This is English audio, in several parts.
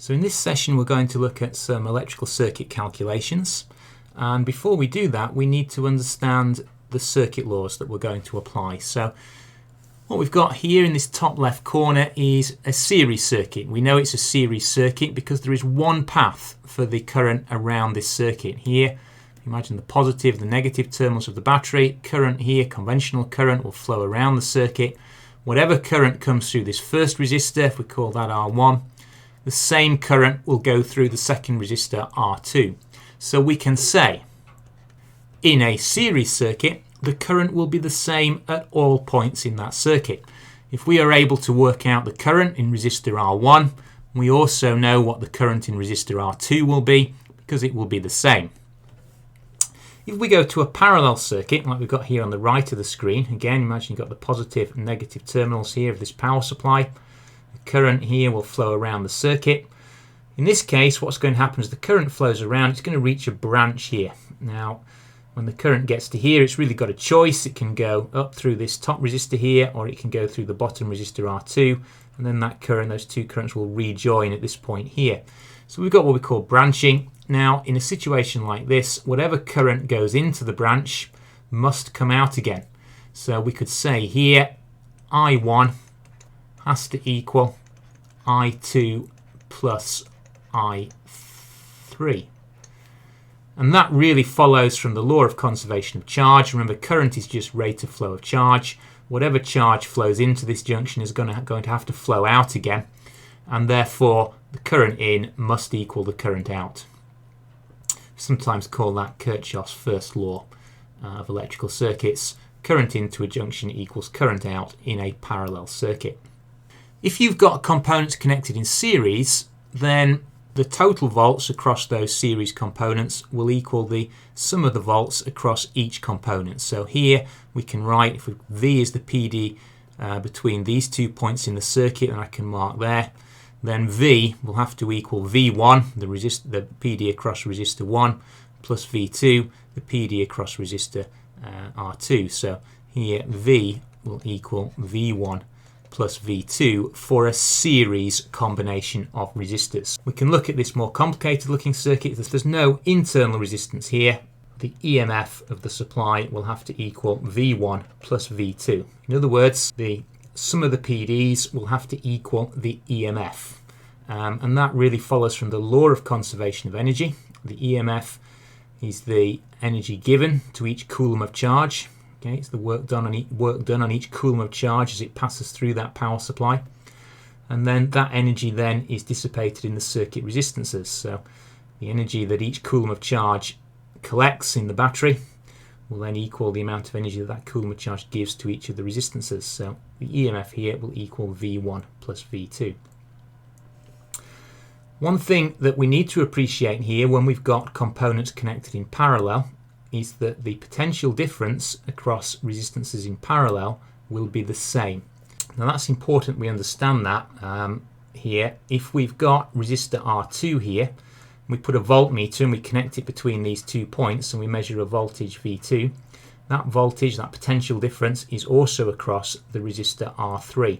So in this session we're going to look at some electrical circuit calculations, and before we do that we need to understand the circuit laws that we're going to apply. So what we've got here in this top left corner is a series circuit. We know it's a series circuit because there is one path for the current around this circuit. Here, imagine the positive, the negative terminals of the battery. Current here, conventional current, will flow around the circuit. Whatever current comes through this first resistor, if we call that R1, the same current will go through the second resistor R2. So we can say in a series circuit the current will be the same at all points in that circuit. If we are able to work out the current in resistor R1, we also know what the current in resistor R2 will be because it will be the same. If we go to a parallel circuit like we've got here on the right of the screen, again imagine you've got the positive and negative terminals here of this power supply. The current here will flow around the circuit. In this case what's going to happen is the current flows around, it's going to reach a branch here. Now when the current gets to here, it's really got a choice. It can go up through this top resistor here, or it can go through the bottom resistor R2, and then that current, those two currents will rejoin at this point here. So we've got what we call branching. Now in a situation like this, whatever current goes into the branch must come out again. So we could say here I1 has to equal I2 plus I3. And that really follows from the law of conservation of charge. Remember, current is just rate of flow of charge. Whatever charge flows into this junction is going to have to flow out again, and therefore the current in must equal the current out. Sometimes call that Kirchhoff's first law of electrical circuits. Current into a junction equals current out in a parallel circuit. If you've got components connected in series, then the total volts across those series components will equal the sum of the volts across each component. So here we can write, if V is the PD between these 2 points in the circuit, and I can mark there, then V will have to equal V1, the PD across resistor 1, plus V2, the PD across resistor R2. So here V will equal V1 plus V2 for a series combination of resistors. We can look at this more complicated looking circuit. If there's no internal resistance here, the EMF of the supply will have to equal V1 plus V2. In other words, the sum of the PDs will have to equal the EMF. And that really follows from the law of conservation of energy. The EMF is the energy given to each coulomb of charge. Okay, it's the work done on each coulomb of charge as it passes through that power supply, and then that energy then is dissipated in the circuit resistances. So the energy that each coulomb of charge collects in the battery will then equal the amount of energy that that coulomb of charge gives to each of the resistances. So the EMF here will equal V1 plus V2. One thing that we need to appreciate here when we've got components connected in parallel is that the potential difference across resistances in parallel will be the same. Now that's important we understand that here. If we've got resistor R2 here, we put a voltmeter and we connect it between these 2 points and we measure a voltage V2, that voltage, that potential difference, is also across the resistor R3.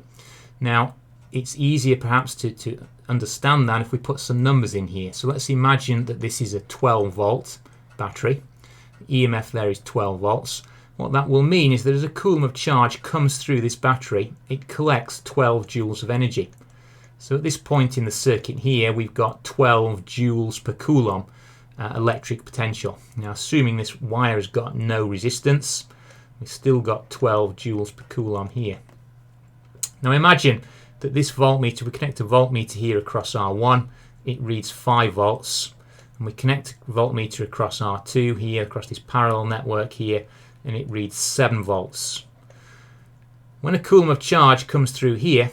Now it's easier perhaps to understand that if we put some numbers in here. So let's imagine that this is a 12 volt battery. EMF there is 12 volts. What that will mean is that as a coulomb of charge comes through this battery, it collects 12 joules of energy. So at this point in the circuit here, we've got 12 joules per coulomb electric potential. Now assuming this wire has got no resistance, we've still got 12 joules per coulomb here. Now imagine that this voltmeter, we connect a voltmeter here across R1, it reads 5 volts. And we connect a voltmeter across R2 here, across this parallel network here, and it reads 7 volts. When a coulomb of charge comes through here,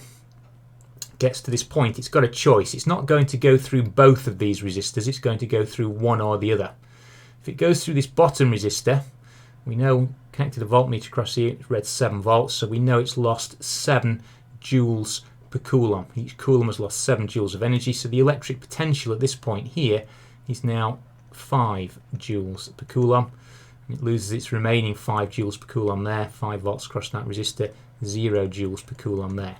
gets to this point, it's got a choice. It's not going to go through both of these resistors, it's going to go through one or the other. If it goes through this bottom resistor, we know connected a voltmeter across here, it's read 7 volts, so we know it's lost 7 joules per coulomb. Each coulomb has lost 7 joules of energy, so the electric potential at this point here is now 5 joules per coulomb. It loses its remaining 5 joules per coulomb there, 5 volts across that resistor, 0 joules per coulomb there.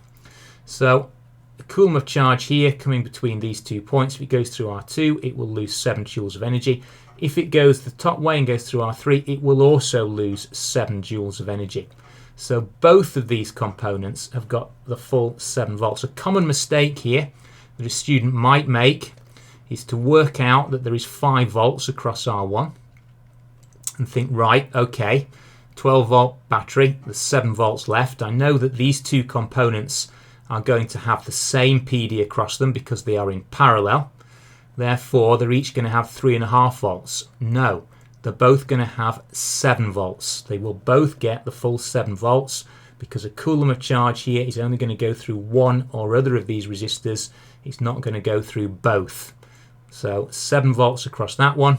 So a coulomb of charge here coming between these 2 points. If it goes through R2, it will lose 7 joules of energy. If it goes the top way and goes through R3, it will also lose 7 joules of energy. So both of these components have got the full 7 volts. A common mistake here that a student might make is to work out that there is 5 volts across R1 and think, right, okay, 12 volt battery, there's 7 volts left. I know that these two components are going to have the same PD across them because they are in parallel. Therefore, they're each going to have 3.5 volts. No, they're both going to have 7 volts. They will both get the full 7 volts because a coulomb of charge here is only going to go through one or other of these resistors. It's not going to go through both. So 7 volts across that one,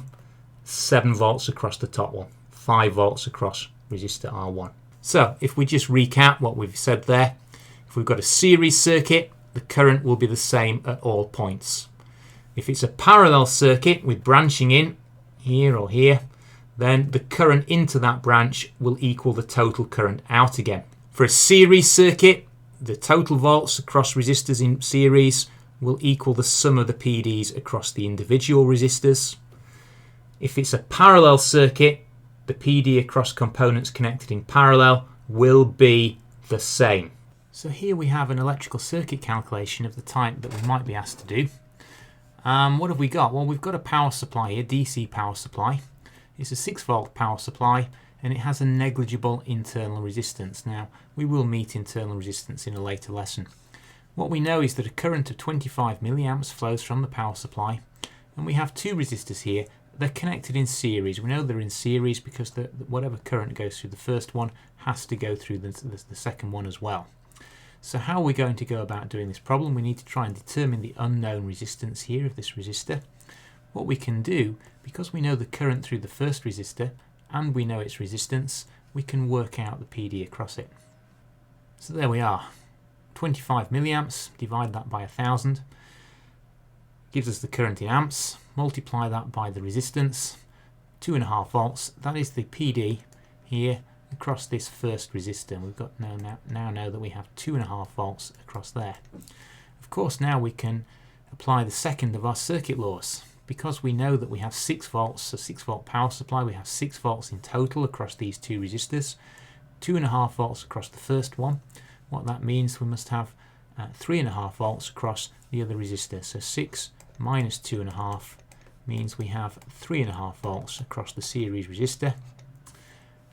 7 volts across the top one, 5 volts across resistor R1. So if we just recap what we've said there, if we've got a series circuit, the current will be the same at all points. If it's a parallel circuit with branching in here or here, then the current into that branch will equal the total current out again. For a series circuit, the total volts across resistors in series will equal the sum of the PDs across the individual resistors. If it's a parallel circuit, the PD across components connected in parallel will be the same. So here we have an electrical circuit calculation of the type that we might be asked to do. What have we got? Well, we've got a power supply here, DC power supply. It's a 6 volt power supply and it has a negligible internal resistance. Now, we will meet internal resistance in a later lesson. What we know is that a current of 25 milliamps flows from the power supply, and we have 2 resistors here. They're connected in series. We know they're in series because whatever current goes through the first one has to go through the second one as well. So how are we going to go about doing this problem? We need to try and determine the unknown resistance here of this resistor. What we can do, because we know the current through the first resistor and we know its resistance, we can work out the PD across it. So there we are. 25 milliamps, divide that by 1000, gives us the current in amps. Multiply that by the resistance, 2.5 volts. That is the PD here across this first resistor. We've got now know that we have 2.5 volts across there. Of course, now we can apply the second of our circuit laws. Because we know that we have 6 volts, a 6 volt power supply, we have 6 volts in total across these 2 resistors, 2.5 volts across the first one. What that means, we must have 3.5 volts across the other resistor. So 6 minus 2.5 means we have 3.5 volts across the series resistor.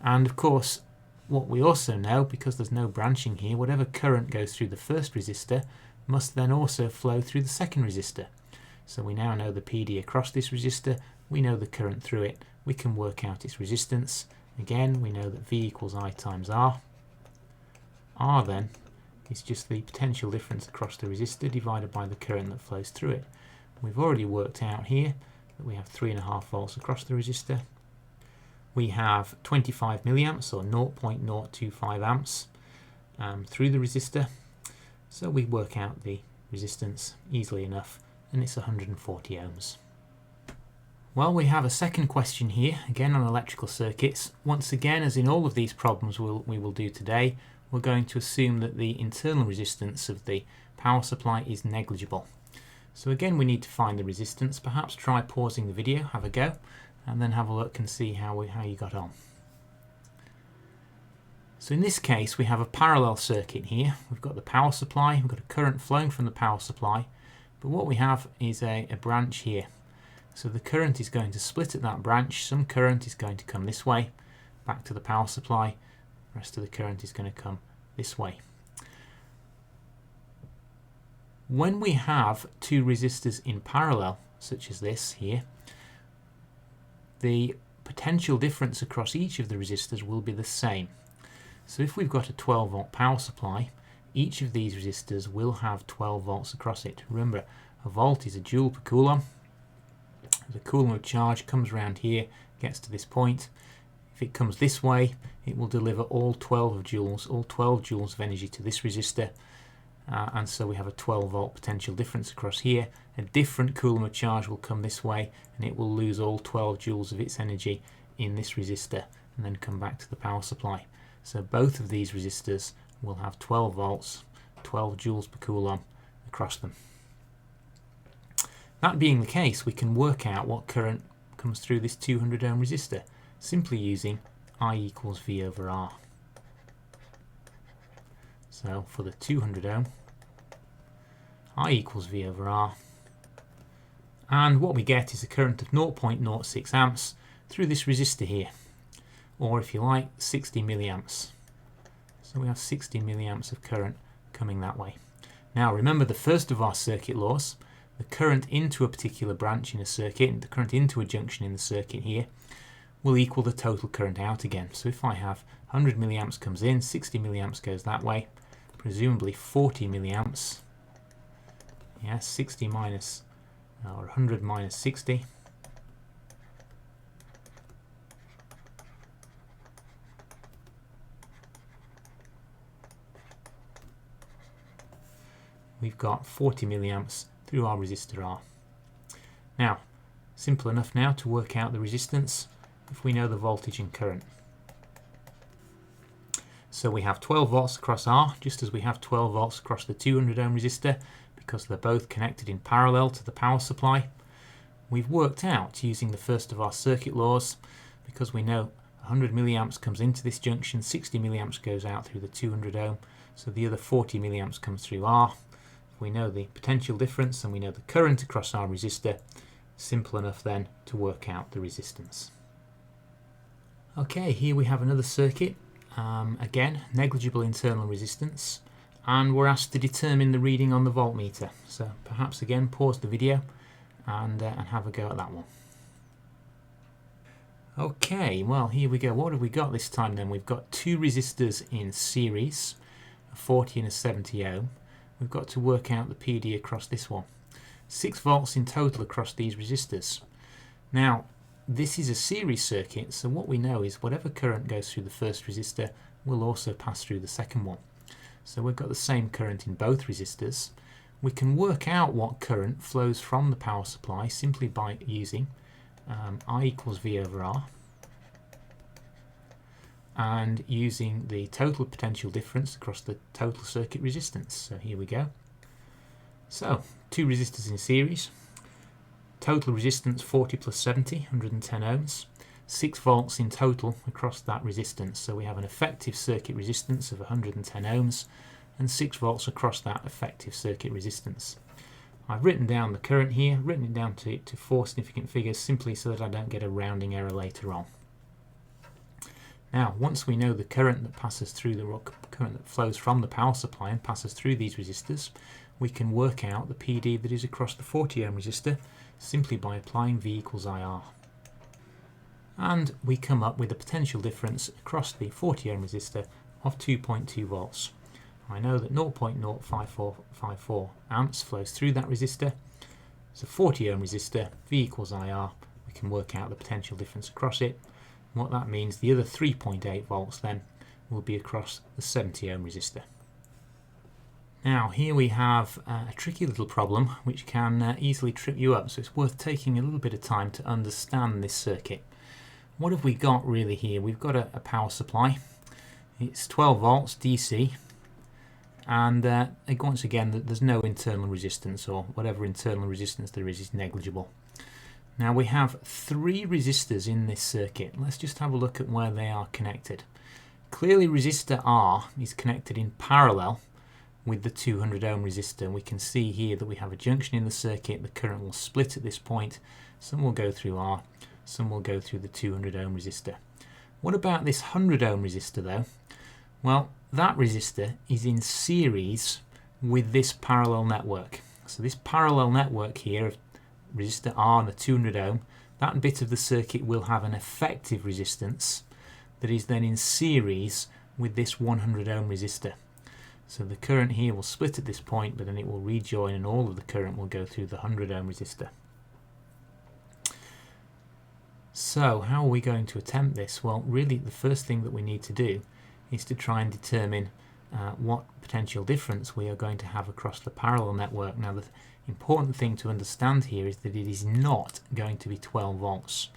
And of course, what we also know, because there's no branching here, whatever current goes through the first resistor must then also flow through the second resistor. So we now know the PD across this resistor, we know the current through it, we can work out its resistance. Again, we know that V equals I times R. R then is just the potential difference across the resistor divided by the current that flows through it. We've already worked out here that we have 3.5 volts across the resistor. We have 25 milliamps or 0.025 amps through the resistor. So we work out the resistance easily enough, and it's 140 ohms. Well, we have a second question here, again on electrical circuits. Once again, as in all of these problems we will do today, we're going to assume that the internal resistance of the power supply is negligible. So again, we need to find the resistance. Perhaps try pausing the video, have a go, and then have a look and see how you got on. So in this case, we have a parallel circuit here. We've got the power supply, we've got a current flowing from the power supply, but what we have is a branch here. So the current is going to split at that branch. Some current is going to come this way, back to the power supply. The rest of the current is going to come this way. When we have 2 resistors in parallel, such as this here, the potential difference across each of the resistors will be the same. So if we've got a 12 volt power supply, each of these resistors will have 12 volts across it. Remember, a volt is a joule per coulomb. The coulomb of charge comes around here, gets to this point. If it comes this way, it will deliver all 12 joules of energy to this resistor. And so we have a 12 volt potential difference across here. A different coulomb of charge will come this way and it will lose all 12 joules of its energy in this resistor and then come back to the power supply. So both of these resistors will have 12 volts, 12 joules per coulomb across them. That being the case, we can work out what current comes through this 200 ohm resistor simply using I equals V over R. So for the 200 ohm, I equals V over R, and what we get is a current of 0.06 amps through this resistor here, or if you like 60 milliamps. So we have 60 milliamps of current coming that way. Now remember the first of our circuit laws, the current into a particular branch in a circuit, the current into a junction in the circuit here, will equal the total current out again. So if I have 100 milliamps comes in, 60 milliamps goes that way, presumably 40 milliamps, 60 minus, or 100 minus 60, we've got 40 milliamps through our resistor R. Now, simple enough now to work out the resistance if we know the voltage and current. So we have 12 volts across R, just as we have 12 volts across the 200 ohm resistor, because they're both connected in parallel to the power supply. We've worked out, using the first of our circuit laws, because we know 100 milliamps comes into this junction, 60 milliamps goes out through the 200 ohm, so the other 40 milliamps comes through R. We know the potential difference and we know the current across our resistor. Simple enough then to work out the resistance. Okay, here we have another circuit. Again, negligible internal resistance, and we're asked to determine the reading on the voltmeter. So perhaps again pause the video and have a go at that one. Okay, well here we go. What have we got this time then? We've got two resistors in series, a 40 and a 70 ohm. We've got to work out the PD across this one. 6 volts in total across these resistors. Now, this is a series circuit, so what we know is whatever current goes through the first resistor will also pass through the second one. So we've got the same current in both resistors. We can work out what current flows from the power supply simply by using I equals V over R, and using the total potential difference across the total circuit resistance. So here we go. So, two resistors in series, total resistance 40 plus 70, 110 ohms, 6 volts in total across that resistance. So we have an effective circuit resistance of 110 ohms and 6 volts across that effective circuit resistance. I've written down the current here, written it down to 4 significant figures simply so that I don't get a rounding error later on. Now, once we know the current that passes through current that flows from the power supply and passes through these resistors, we can work out the PD that is across the 40 ohm resistor simply by applying V equals IR. And we come up with a potential difference across the 40 ohm resistor of 2.2 volts. I know that 0.05454 amps flows through that resistor. It's a 40 ohm resistor, V equals IR. We can work out the potential difference across it. What that means, the other 3.8 volts then will be across the 70 ohm resistor. Now here we have a tricky little problem which can easily trip you up, so it's worth taking a little bit of time to understand this circuit. What have we got really here? We've got a power supply. It's 12 volts DC, and once again there's no internal resistance, or whatever internal resistance there is negligible. Now we have 3 resistors in this circuit. Let's just have a look at where they are connected. Clearly resistor R is connected in parallel with the 200 ohm resistor. We can see here that we have a junction in the circuit. The current will split at this point. Some will go through R, some will go through the 200 ohm resistor. What about this 100 ohm resistor though? Well, that resistor is in series with this parallel network. So this parallel network here of resistor R and the 200 ohm, that bit of the circuit will have an effective resistance that is then in series with this 100 ohm resistor. So the current here will split at this point, but then it will rejoin and all of the current will go through the 100 ohm resistor. So how are we going to attempt this? Well, really the first thing that we need to do is to try and determine what potential difference we are going to have across the parallel network. Now the important thing to understand here is that it is not going to be 12 volts,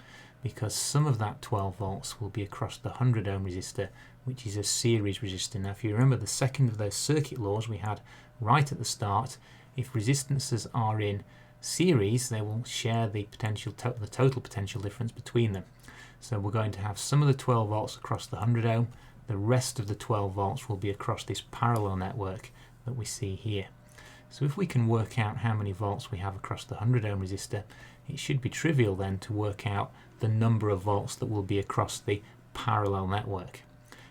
because some of that 12 volts will be across the 100 ohm resistor, which is a series resistor. Now if you remember the second of those circuit laws we had right at the start, if resistances are in series, they will share the total potential difference between them. So we're going to have some of the 12 volts across the 100 ohm, the rest of the 12 volts will be across this parallel network that we see here. So if we can work out how many volts we have across the 100 ohm resistor, it should be trivial then to work out the number of volts that will be across the parallel network.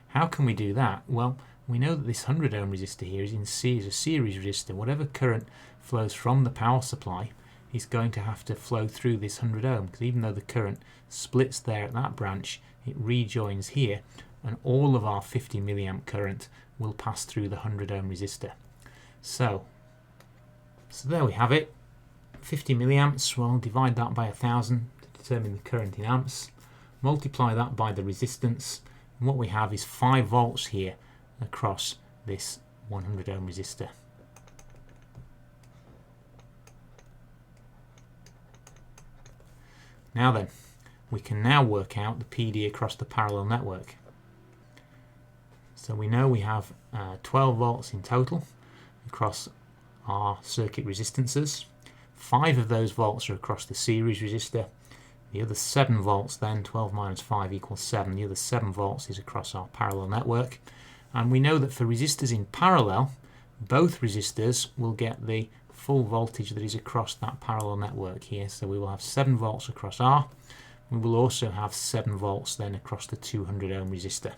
How can we do that? Well, we know that this 100 ohm resistor here is in series, a series resistor. Whatever current flows from the power supply is going to have to flow through this 100 ohm, because even though the current splits there at that branch, it rejoins here, and all of our 50 milliamp current will pass through the 100 ohm resistor. So there we have it, 50 milliamps. Well, divide that by 1000 to determine the current in amps, multiply that by the resistance, and what we have is 5 volts here across this 100 ohm resistor. Now then, we can now work out the PD across the parallel network. So we know we have 12 volts in total across our circuit resistances. 5 of those volts are across the series resistor. The other 7 volts then, 12 minus 5 equals 7, the other 7 volts is across our parallel network. And we know that for resistors in parallel, both resistors will get the full voltage that is across that parallel network here. So we will have 7 volts across R. We will also have 7 volts then across the 200 ohm resistor.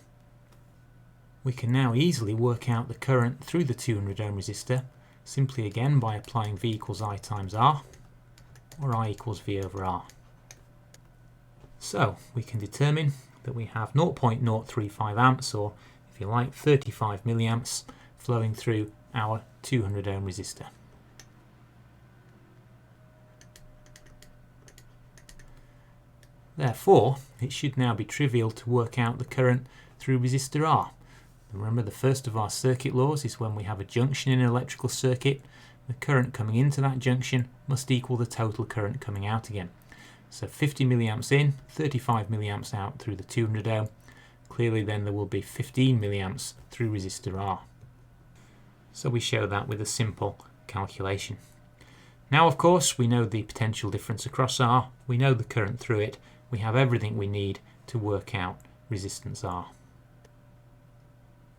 We can now easily work out the current through the 200 ohm resistor simply again by applying V equals I times R, or I equals V over R. So we can determine that we have 0.035 amps, or if you like 35 milliamps, flowing through our 200 ohm resistor. Therefore, it should now be trivial to work out the current through resistor R. Remember, the first of our circuit laws is when we have a junction in an electrical circuit, the current coming into that junction must equal the total current coming out again. So 50 milliamps in, 35 milliamps out through the 200 ohm. Clearly then there will be 15 milliamps through resistor R. So we show that with a simple calculation. Now of course we know the potential difference across R, we know the current through it, we have everything we need to work out resistance R.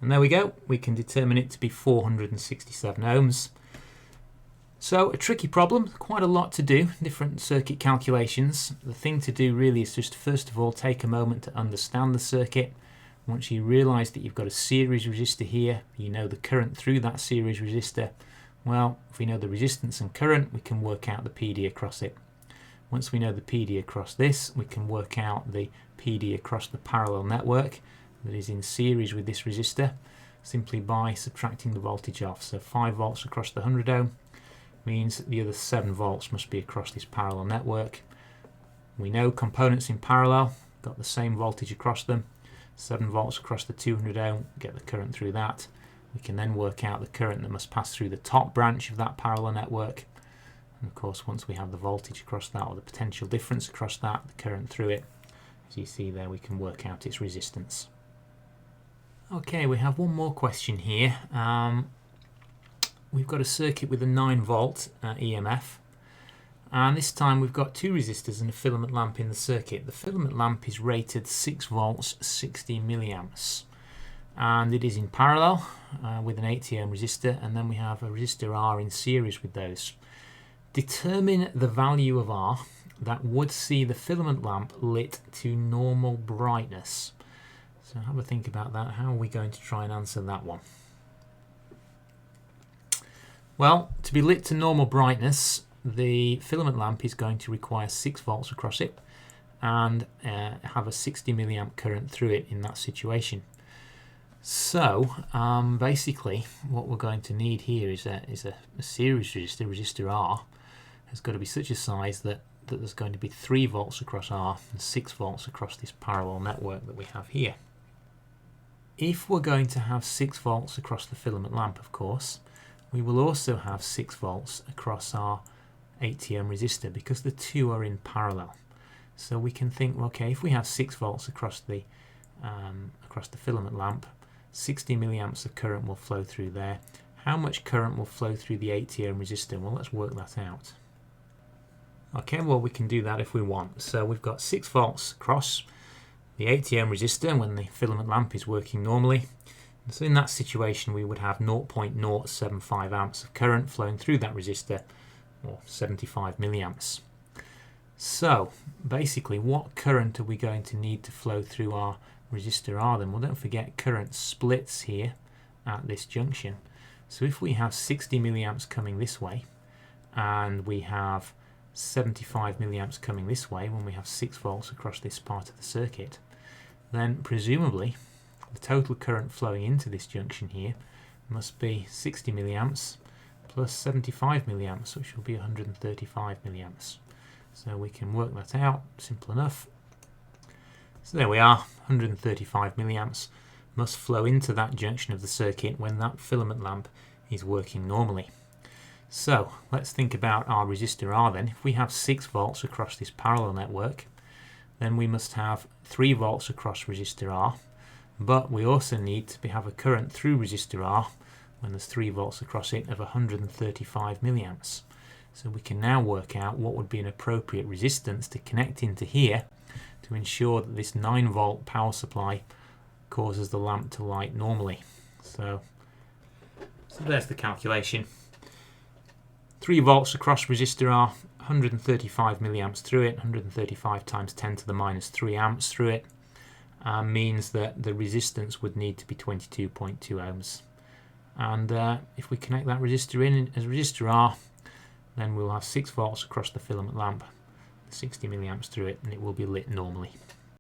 And there we go, we can determine it to be 467 ohms. So a tricky problem, quite a lot to do, different circuit calculations. The thing to do really is just first of all take a moment to understand the circuit. Once you realise that you've got a series resistor here, you know the current through that series resistor. Well, if we know the resistance and current, we can work out the PD across it. Once we know the PD across this, we can work out the PD across the parallel network that is in series with this resistor, simply by subtracting the voltage off. So 5 volts across the 100 ohm means that the other 7 volts must be across this parallel network. We know components in parallel got the same voltage across them. 7 volts across the 200 ohm, get the current through that. We can then work out the current that must pass through the top branch of that parallel network. And of course, once we have the voltage across that, or the potential difference across that, the current through it, as you see there, we can work out its resistance. Okay, we have one more question here. We've got a circuit with a 9 volt EMF, and this time we've got 2 resistors and a filament lamp in the circuit. The filament lamp is rated 6 volts 60 milliamps, and it is in parallel with an 80 ohm resistor, and then we have a resistor R in series with those. Determine the value of R that would see the filament lamp lit to normal brightness. So have a think about that. How are we going to try and answer that one? Well, to be lit to normal brightness, the filament lamp is going to require 6 volts across it and have a 60 milliamp current through it in that situation. So basically what we're going to need here is a series resistor, resistor R, has got to be such a size that there's going to be 3 volts across R and 6 volts across this parallel network that we have here. If we're going to have 6 volts across the filament lamp, of course, we will also have 6 volts across our 80 ohm resistor because the two are in parallel. So we can think, okay, if we have 6 volts across the filament lamp, 60 milliamps of current will flow through there. how much current will flow through the 80 ohm resistor? Well, let's work that out. Okay, well, we can do that if we want. So we've got 6 volts across the 80 ohm resistor when the filament lamp is working normally. And so in that situation, we would have 0.075 amps of current flowing through that resistor, or 75 milliamps. So basically, what current are we going to need to flow through our resistor R then? Well, don't forget, current splits here at this junction. So if we have 60 milliamps coming this way, and we have 75 milliamps coming this way when we have 6 volts across this part of the circuit, then presumably the total current flowing into this junction here must be 60 milliamps plus 75 milliamps, which will be 135 milliamps. So we can work that out, simple enough. So there we are, 135 milliamps must flow into that junction of the circuit when that filament lamp is working normally. So let's think about our resistor R then. If we have 6 volts across this parallel network, then we must have 3 volts across resistor R, but we also need to have a current through resistor R when there's 3 volts across it of 135 milliamps. So we can now work out what would be an appropriate resistance to connect into here to ensure that this 9 volt power supply causes the lamp to light normally. So there's the calculation. 3 volts across resistor R, 135 milliamps through it, 135 times 10 to the minus 3 amps through it, means that the resistance would need to be 22.2 ohms. And if we connect that resistor in as resistor R, then we'll have 6 volts across the filament lamp, 60 milliamps through it, and it will be lit normally.